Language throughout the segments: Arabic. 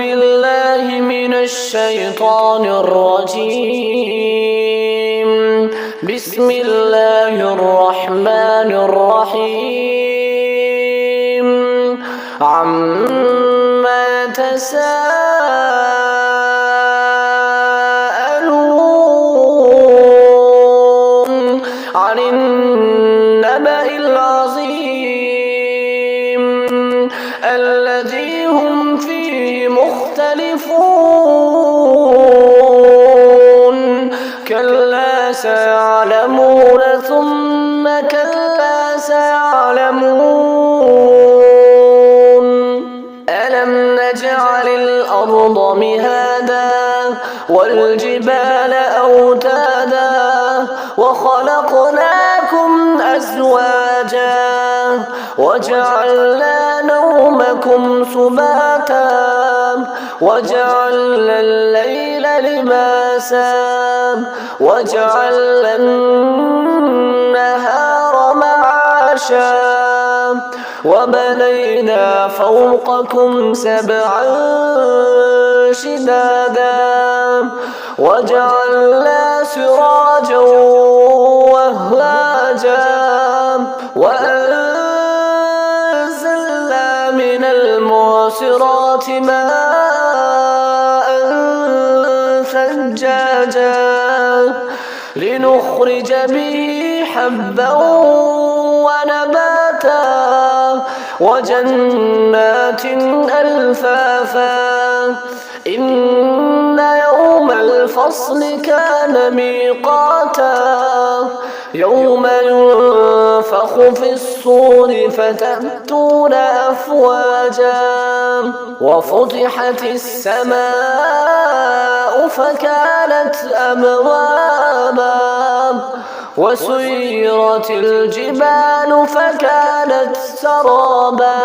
بالله من الشيطان الرجيم. بسم الله الرحمن الرحيم. عما يتساءلون عن النبأ العظيم الذي هم فيه مختلفون. كلا سيعلمون ثم كلا سيعلمون. ألم نجعل الأرض مهادا والجبال أوتادا وخلقناكم أزواجا وجعلنا نومكم سباتا وجعلنا الليل لباسا وجعلنا النهار معاشا وبنينا فوقكم سبعا شدادا وجعلنا سراجا وهاجا وأنزلنا من المعصرات ماء ثجاجا لنخرج به حبا ونباتا وجنات ألفافا. إن يوم الفصل كان ميقاتا يوم ينفخ في الصور فتأتون أفواجا وفتحت السماء فكانت أبوابا وسيرت الجبال فكانت سرابا.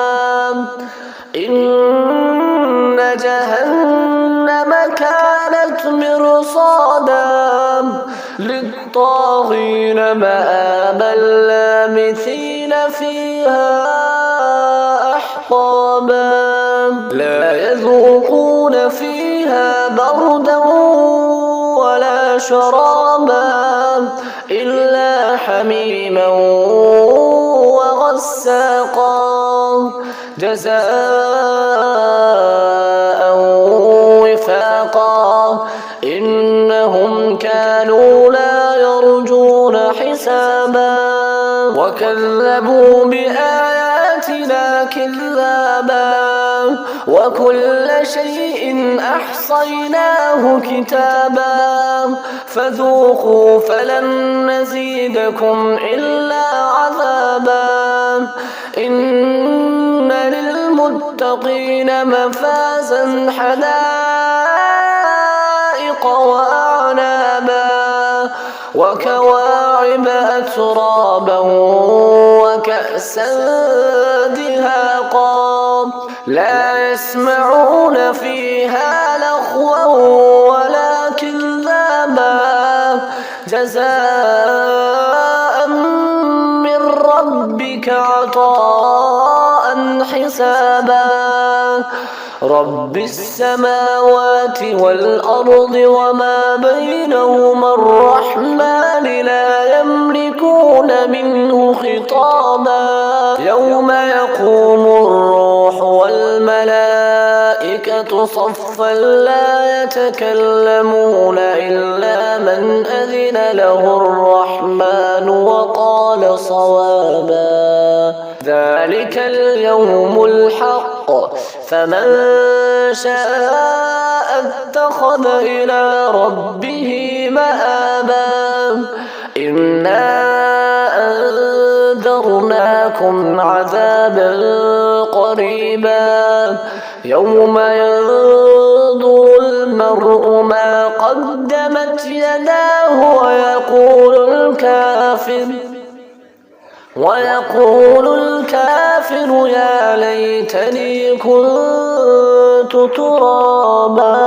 إن جهنم كانت مرصادا للطاغين مآبا لامثين فيها أحقابا. لا يذوقون فيها بردا ولا شرابا إلا حميما وغساقا جزاء وفاقا. إنهم كانوا لا يرجون حسابا وكذبوا بآياتنا كذابا وكل شيء أحصيناه كتابا فذوقوا فلن نزيدكم إلا عذابا. إن للمتقين مفازا حدائق وأعنابا وكواعب أترابا وكأسا دهاقا لا يسمعون فيها لغوا ولا كذابا جزاء من ربك عطاء حسابا. رب السماوات والأرض وما بينهما الرحمن لا يملكون منه خطابا. يوم يقوم الروح والملائكة صفا لا يتكلمون إلا من أذن له الرحمن وقال صوابا. ذلك اليوم الحق فمن شاء اتخذ إلى ربه مآبا. إنا أنذرناكم عذابا قريبا يوم ينظر المرء ما قدمت يداه ويقول الكافر يا ليتني كنت ترابا.